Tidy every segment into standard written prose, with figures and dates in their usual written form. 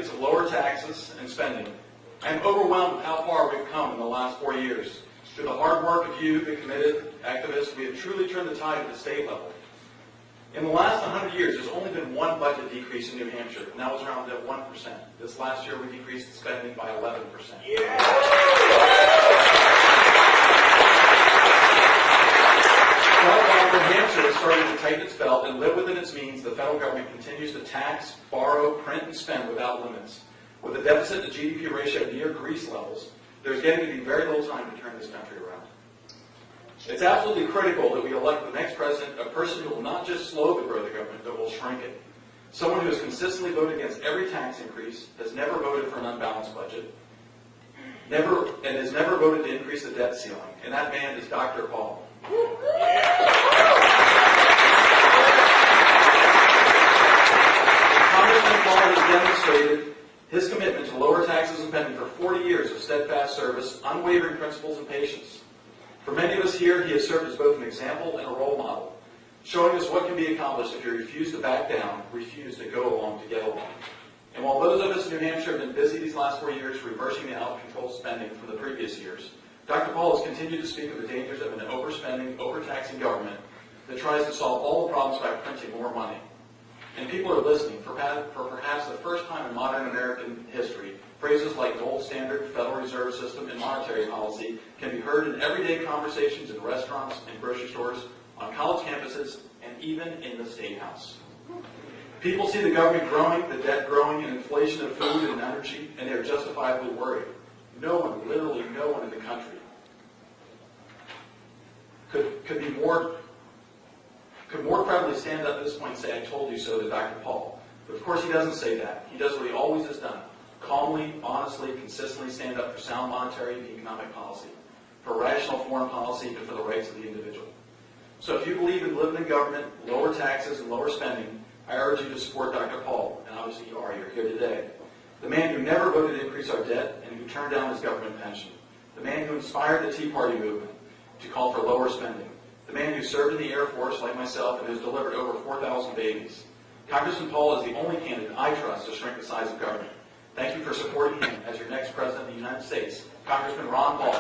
benefits of lower taxes and spending. I am overwhelmed with how far we've come in the last 4 years. Through the hard work of you, the committed activists, we have truly turned the tide at the state level. In the last 100 years, there's only been one budget decrease in New Hampshire, and that was around at 1%. This last year, we decreased spending by 11%. Yeah. While New Hampshire has started to tighten its belt and live within its means, the federal government continues to tax, borrow, print, and spend without limits. With a deficit to GDP ratio near Greece levels, there's getting to be very little time to turn this country around. It's absolutely critical that we elect the next president, a person who will not just slow the growth of government, but will shrink it. Someone who has consistently voted against every tax increase, has never voted for an unbalanced budget, and has never voted to increase the debt ceiling. And that man is Dr. Paul. Congressman Paul has demonstrated his commitment to lower taxes and spending for 40 years of steadfast service, unwavering principles, and patience. For many of us here, he has served as both an example and a role model, showing us what can be accomplished if you refuse to back down, refuse to go along to get along. And while those of us in New Hampshire have been busy these last 4 years reversing the out-of-control spending from the previous years, Dr. Paul has continued to speak of the dangers of an overspending, overtaxing government that tries to solve all the problems by printing more money. And people are listening. For perhaps the first time in modern American history, phrases like gold standard, Federal Reserve System, and monetary policy can be heard in everyday conversations in restaurants and grocery stores, on college campuses, and even in the State House. People see the government growing, the debt growing, and inflation of food and energy, and they are justifiably worried. No one, literally no one in the country, could more credibly stand up at this point and say, "I told you so," to Dr. Paul. But of course he doesn't say that. He does what he always has done. Calmly, honestly, consistently stand up for sound monetary and economic policy, for rational foreign policy, and for the rights of the individual. So if you believe in living in government, lower taxes, and lower spending, I urge you to support Dr. Paul, and obviously you are. You're here today. The man who never voted to increase our debt and who turned down his government pension. The man who inspired the Tea Party movement to call for lower spending. The man who served in the Air Force like myself and has delivered over 4,000 babies. Congressman Paul is the only candidate I trust to shrink the size of government. Thank you for supporting him as your next President of the United States, Congressman Ron Paul.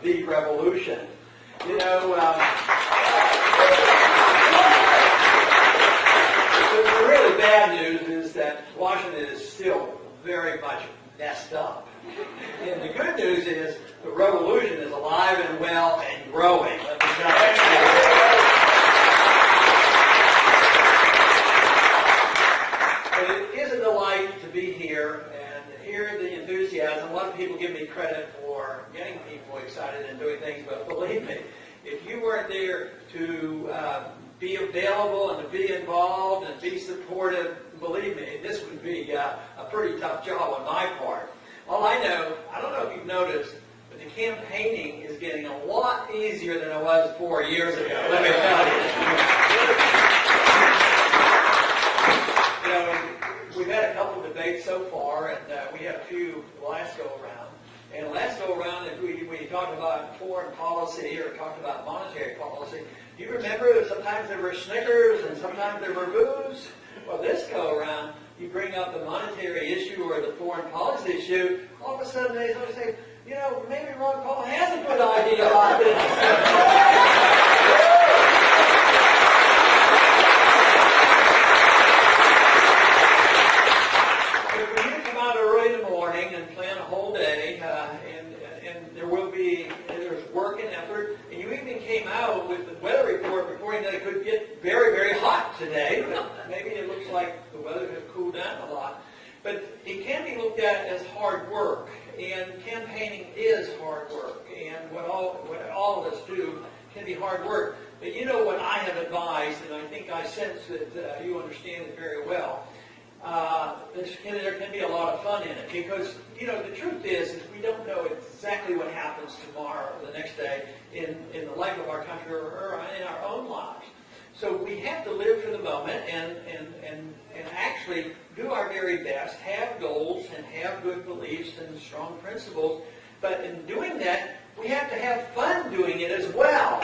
The revolution. You know, the really bad news is that Washington is still very much messed up. And the good news is the revolution is alive and well and growing. Let me tell you. But it is a delight to be here and hear the enthusiasm. A lot of people give me credit for getting people excited and doing things, but believe me, if you weren't there to be available and to be involved and be supportive, believe me, this would be a pretty tough job on my part. All I know, I don't know if you've noticed, but the campaigning is getting a lot easier than it was 4 years ago, let me tell you. You know, we've had a couple of debates so far, and we had a few last go-around. And last go-around, if we talked about foreign policy or talked about monetary policy, do you remember that sometimes there were snickers and sometimes there were boos? Well, this go-around, you bring up the monetary issue or the foreign policy issue, all of a sudden they sort of say, you know, maybe Ron Paul has a good idea about this. There's work and effort, and you even came out with the weather report before you know it could get very, very hot today, but maybe it looks like the weather has cooled down a lot. But it can be looked at as hard work, and campaigning is hard work, and what all of us do can be hard work. But you know what I have advised, and I think I sense that you understand it very well, there can be a lot of fun in it because, the truth is we don't know exactly what happens tomorrow or the next day in the life of our country or in our own lives. So we have to live for the moment and actually do our very best, have goals and have good beliefs and strong principles. But in doing that, we have to have fun doing it as well.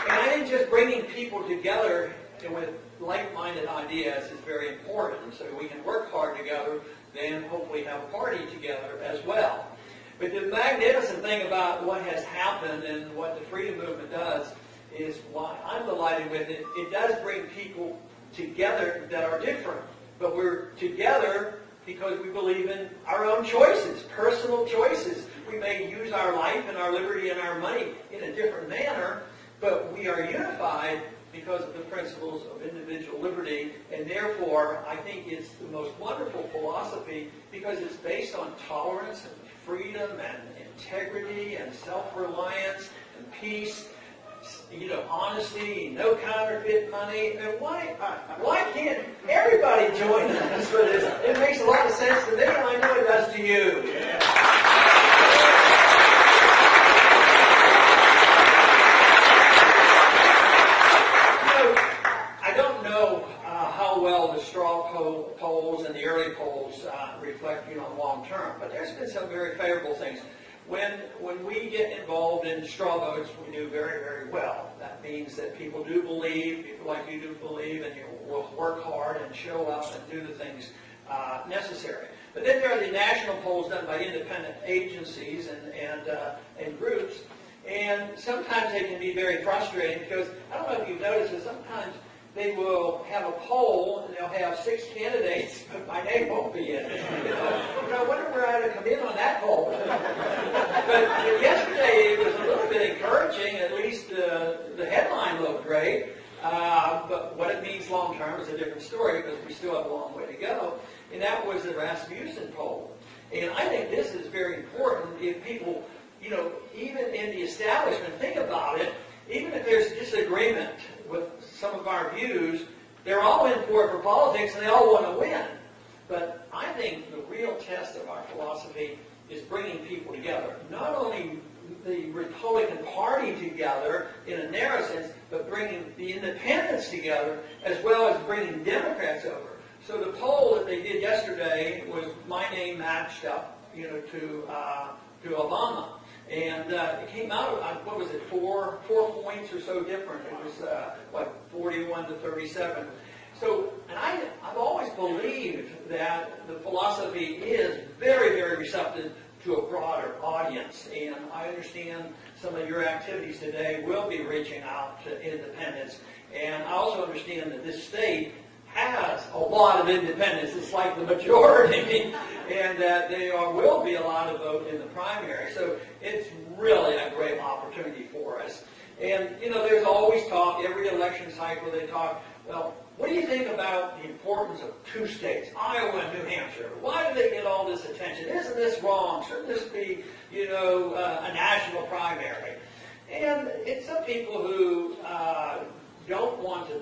And I think just bringing people together with like-minded ideas is very important. So we can work hard together, then hopefully have a party together as well. But the magnificent thing about what has happened and what the freedom movement does is why I'm delighted with it. It does bring people together that are different. But we're together because we believe in our own choices, personal choices. We may use our life and our liberty and our money in a different manner, but we are unified because of the principles of individual liberty, and therefore I think it's the most wonderful philosophy because it's based on tolerance and freedom and integrity and self-reliance and peace, honesty, no counterfeit money. And why can't everybody join us for this? It makes a lot of sense to me, and I know it does to you. Yeah. I don't know how well the straw polls and the early polls reflect, long term, but there's been some very favorable things. When we get involved in straw votes, we do very, very well. That means that people do believe, people like you do believe, and you will work hard and show up and do the things necessary. But then there are the national polls done by independent agencies and groups, and sometimes they can be very frustrating because, I don't know if you've noticed, but sometimes they will have a poll and they'll have 6 candidates, but my name won't be in it. I wonder where I ought to come in on that poll. But yesterday it was a little bit encouraging. At least the headline looked great. But what it means long term is a different story because we still have a long way to go. And that was the Rasmussen poll. And I think this is very important if people, even in the establishment, think about it. Even if there's disagreement with some of our views, they're all in for it for politics and they all want to win. But I think the real test of our philosophy is bringing people together. Not only the Republican Party together in a narrow sense, but bringing the independents together as well as bringing Democrats over. So the poll that they did yesterday was my name matched up, to Obama. And it came out, what was it, 4 points or so different. It was, 41 to 37. So, and I've always believed that the philosophy is very, very receptive to a broader audience. And I understand some of your activities today will be reaching out to independents. And I also understand that this state has a lot of independents. It's like the majority, and that will be allowed to vote in the primary. So it's really a great opportunity for us. And, there's always talk, every election cycle they talk, well, what do you think about the importance of 2 states, Iowa and New Hampshire? Why do they get all this attention? Isn't this wrong? Shouldn't this be, a national primary? And it's some people who don't want to,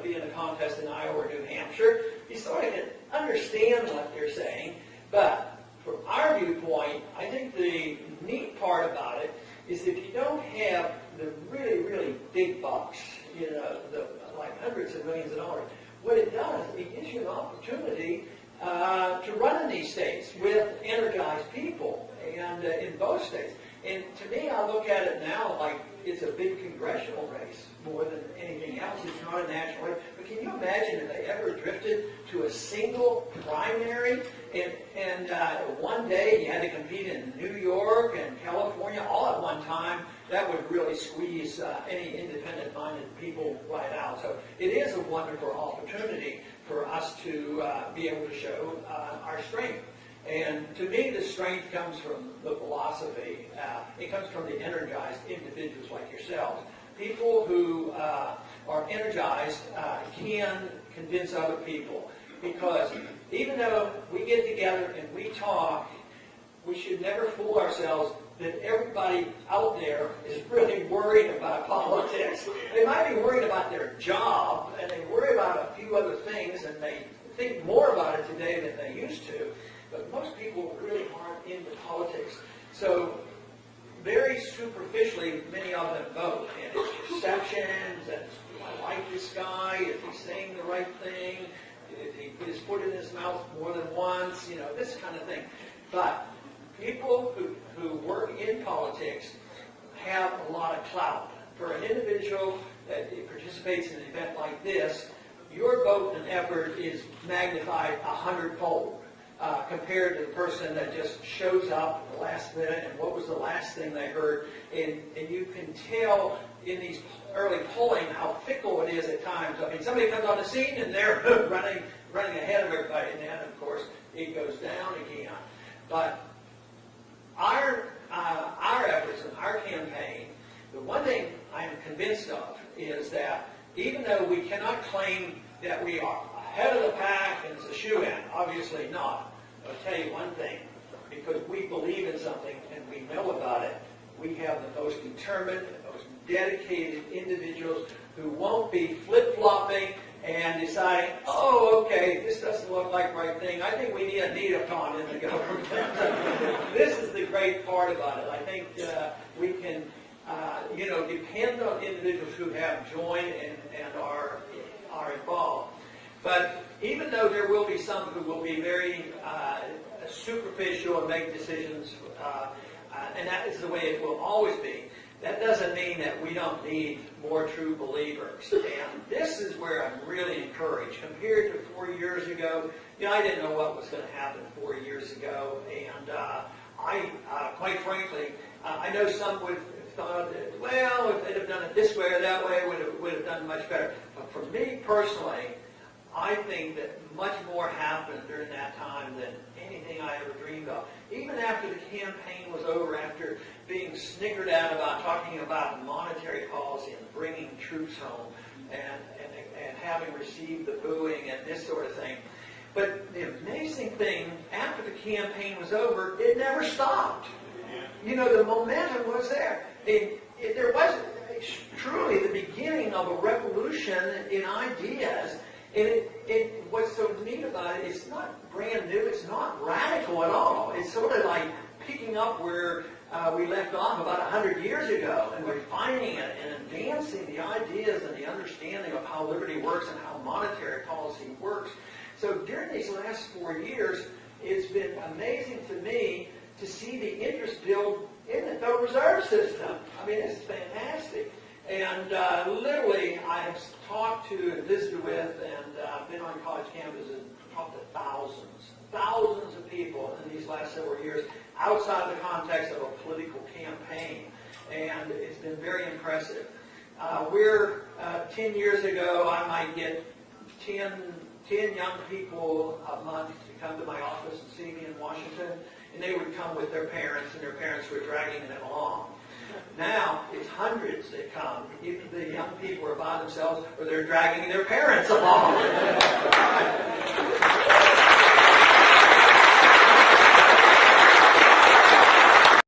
be in a contest in Iowa or New Hampshire. You sort of can understand what they're saying, but from our viewpoint, I think the neat part about it is if you don't have the really, really big bucks, like hundreds of millions of dollars, what it does, it gives you an opportunity to run in these states with energized people, and in both states. And to me, I look at it now like it's a big congressional race more than anything else. It's not a national race. But can you imagine if they ever drifted to a single primary and one day you had to compete in New York and California all at one time? That would really squeeze any independent-minded people right out. So it is a wonderful opportunity for us to be able to show our strength. And to me, the strength comes from the philosophy. It comes from the energized individuals like yourselves. People who are energized can convince other people. Because even though we get together and we talk, we should never fool ourselves that everybody out there is really worried about politics. They might be worried about their job, and they worry about a few other things, and they think more about it today than they used to. But most people really aren't into politics. So very superficially, many of them vote. And it's perceptions, and I like this guy, is he saying the right thing, if he put his foot in his mouth more than once, this kind of thing. But people who work in politics have a lot of clout. For an individual that participates in an event like this, your vote and effort is magnified 100-fold compared to the person that just shows up at the last minute and what was the last thing they heard. And you can tell in these early polling how fickle it is at times. I mean, somebody comes on the scene and they're running ahead of everybody, and then, of course, it goes down again. But our efforts in our campaign, the one thing I am convinced of is that even though we cannot claim that we are ahead of the pack and it's a shoe-in, obviously not. I'll tell you one thing, because we believe in something and we know about it, we have the most determined and most dedicated individuals who won't be flip-flopping and deciding, oh, okay, this doesn't look like the right thing. I think we need a neocon in the government. This is the great part about it. I think we can, depend on individuals who have joined and are involved. But even though there will be some who will be very superficial and make decisions, and that is the way it will always be, that doesn't mean that we don't need more true believers. And this is where I'm really encouraged. Compared to 4 years ago, I didn't know what was going to happen 4 years ago. And I, quite frankly, I know some would have thought that, well, if they'd have done it this way or that way, would have done much better. But for me personally, I think that much more happened during that time than anything I ever dreamed of. Even after the campaign was over, after being snickered at about talking about monetary policy and bringing troops home and having received the booing and this sort of thing. But the amazing thing, after the campaign was over, it never stopped. The momentum was there. There was truly the beginning of a revolution in ideas. And what's so neat about it, it's not brand new, it's not radical at all. It's sort of like picking up where we left off about 100 years ago and refining it and advancing the ideas and the understanding of how liberty works and how monetary policy works. So during these last 4 years, it's been amazing to me to see the interest build in the Federal Reserve System. I mean, it's fantastic. And literally, I have talked to and visited with and been on college campuses and talked to thousands of people in these last several years outside the context of a political campaign. And it's been very impressive. 10 years ago, I might get 10 young people a month to come to my office and see me in Washington, and they would come with their parents, and their parents were dragging them along. Now, it's hundreds that come. Either the young people are by themselves or they're dragging their parents along.